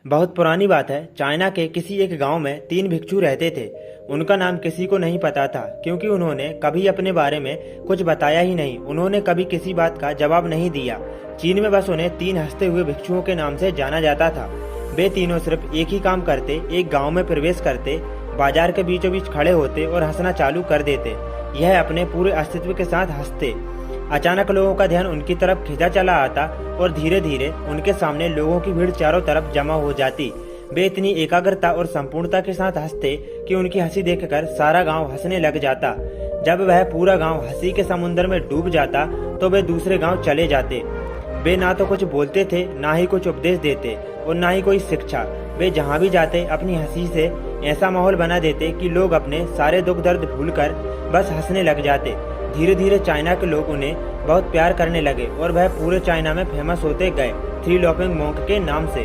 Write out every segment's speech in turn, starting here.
बहुत पुरानी बात है। चाइना के किसी एक गांव में 3 भिक्षु रहते थे। उनका नाम किसी को नहीं पता था, क्योंकि उन्होंने कभी अपने बारे में कुछ बताया ही नहीं। उन्होंने कभी किसी बात का जवाब नहीं दिया। चीन में बस उन्हें 3 हंसते हुए भिक्षुओं के नाम से जाना जाता था। वे तीनों सिर्फ एक ही काम करते, एक गाँव में प्रवेश करते, बाजार के बीचों बीच खड़े होते और हंसना चालू कर देते। यह अपने पूरे अस्तित्व के साथ हंसते। अचानक लोगों का ध्यान उनकी तरफ खींचा चला आता और धीरे धीरे उनके सामने लोगों की भीड़ चारों तरफ जमा हो जाती। वे इतनी एकाग्रता और संपूर्णता के साथ हंसते कि उनकी हंसी देखकर सारा गांव हंसने लग जाता। जब वह पूरा गांव हंसी के समुद्र में डूब जाता तो वे दूसरे गांव चले जाते। वे ना तो कुछ बोलते थे, ना ही कुछ उपदेश देते और ना ही कोई शिक्षा। वे जहाँ भी जाते अपनी हंसी से ऐसा माहौल बना देते कि लोग अपने सारे दुख दर्द भूलकर बस हंसने लग जाते। धीरे धीरे चाइना के लोग उन्हें बहुत प्यार करने लगे और वह पूरे चाइना में फेमस होते गए, 3 लॉफिंग मॉन्क के नाम से।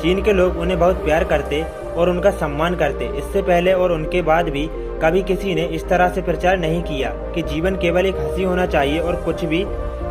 चीन के लोग उन्हें बहुत प्यार करते और उनका सम्मान करते। इससे पहले और उनके बाद भी कभी किसी ने इस तरह से प्रचार नहीं किया कि जीवन केवल एक हंसी होना चाहिए और कुछ भी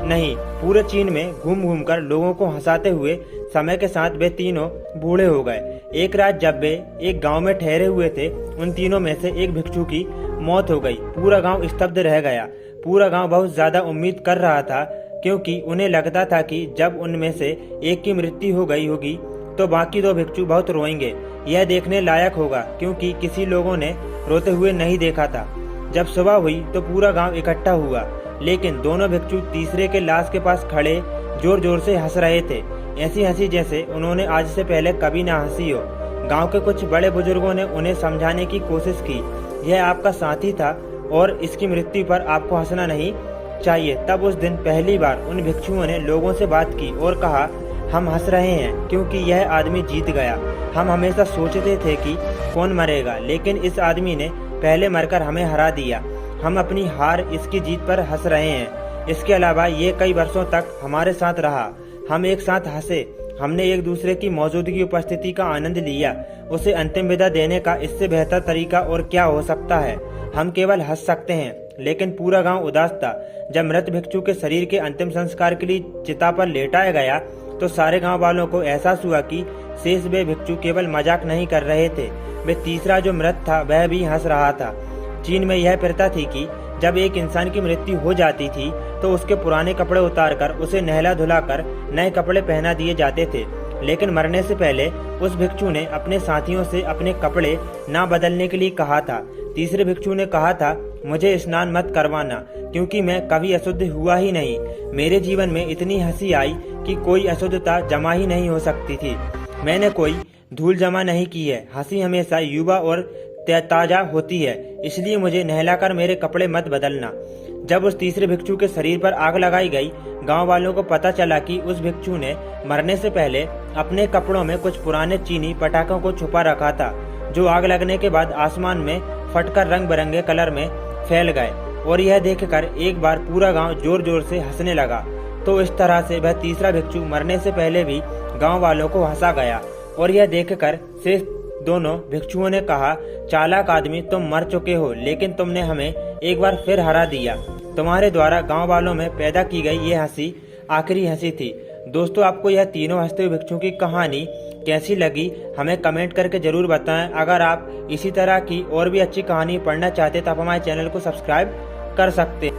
नहीं। पूरे चीन में घूम घूम कर लोगों को हंसाते हुए समय के साथ वे तीनों बूढ़े हो गए। एक रात जब वे एक गांव में ठहरे हुए थे, उन तीनों में से एक भिक्षु की मौत हो गई। पूरा गांव स्तब्ध रह गया। पूरा गांव बहुत ज्यादा उम्मीद कर रहा था, क्योंकि उन्हें लगता था कि जब उनमें से एक की मृत्यु हो गई होगी तो बाकी 2 भिक्षु बहुत रोएंगे। यह देखने लायक होगा, क्योंकि किसी लोगों ने रोते हुए नहीं देखा था। जब सुबह हुई तो पूरा गांव इकट्ठा हुआ, लेकिन दोनों भिक्षु तीसरे के लाश के पास खड़े जोर जोर से हंस रहे थे। ऐसी हंसी जैसे उन्होंने आज से पहले कभी ना हंसी हो। गांव के कुछ बड़े बुजुर्गों ने उन्हें समझाने की कोशिश की, यह आपका साथी था और इसकी मृत्यु पर आपको हंसना नहीं चाहिए। तब उस दिन पहली बार उन भिक्षुओं ने लोगों से बात की और कहा, हम हंस रहे हैं क्योंकि यह आदमी जीत गया। हम हमेशा सोचते थे कि कौन मरेगा, लेकिन इस आदमी ने पहले मरकर हमें हरा दिया। हम अपनी हार, इसकी जीत पर हंस रहे हैं। इसके अलावा ये कई वर्षों तक हमारे साथ रहा। हम एक साथ हंसे, हमने एक दूसरे की मौजूदगी, उपस्थिति का आनंद लिया। उसे अंतिम विदा देने का इससे बेहतर तरीका और क्या हो सकता है। हम केवल हंस सकते हैं। लेकिन पूरा गांव उदास था। जब मृत भिक्षु के शरीर के अंतिम संस्कार के लिए चिता पर लेटाया गया तो सारे गांव वालों को एहसास हुआ कि शेष वे भिक्षु केवल मजाक नहीं कर रहे थे। वे तीसरा जो मृत था वह भी हंस रहा था। चीन में यह प्रथा थी कि जब एक इंसान की मृत्यु हो जाती थी तो उसके पुराने कपड़े उतारकर उसे नहला धुलाकर नए कपड़े पहना दिए जाते थे। लेकिन मरने से पहले उस भिक्षु ने अपने साथियों से अपने कपड़े ना बदलने के लिए कहा था। तीसरे भिक्षु ने कहा था, मुझे स्नान मत करवाना, क्योंकि मैं कभी अशुद्ध हुआ ही नहीं। मेरे जीवन में इतनी हंसी आई कि कोई अशुद्धता जमा ही नहीं हो सकती थी। मैंने कोई धूल जमा नहीं की है। हंसी हमेशा युवा और ताजा होती है, इसलिए मुझे नहलाकर मेरे कपड़े मत बदलना। जब उस तीसरे भिक्षु के शरीर पर आग लगाई गई, गांव वालों को पता चला कि उस भिक्षु ने मरने से पहले अपने कपड़ों में कुछ पुराने चीनी पटाखों को छुपा रखा था, जो आग लगने के बाद आसमान में फटकर रंग बिरंगे कलर में फैल गए। और यह देखकर एक बार पूरा गांव जोर जोर से हंसने लगा। तो इस तरह से वह तीसरा भिक्षु मरने से पहले भी गांव वालों को हंसा गया। और यह देखकर शेष दोनों भिक्षुओं ने कहा, चालाक आदमी, तुम मर चुके हो, लेकिन तुमने हमें एक बार फिर हरा दिया। तुम्हारे द्वारा गांव वालों में पैदा की गई ये हंसी आखिरी हंसी थी। दोस्तों, आपको यह तीनों हंसते हुए भिक्षुओं की कहानी कैसी लगी हमें कमेंट करके जरूर बताएं। अगर आप इसी तरह की और भी अच्छी कहानी पढ़ना चाहते तो आप हमारे चैनल को सब्सक्राइब कर सकते हैं।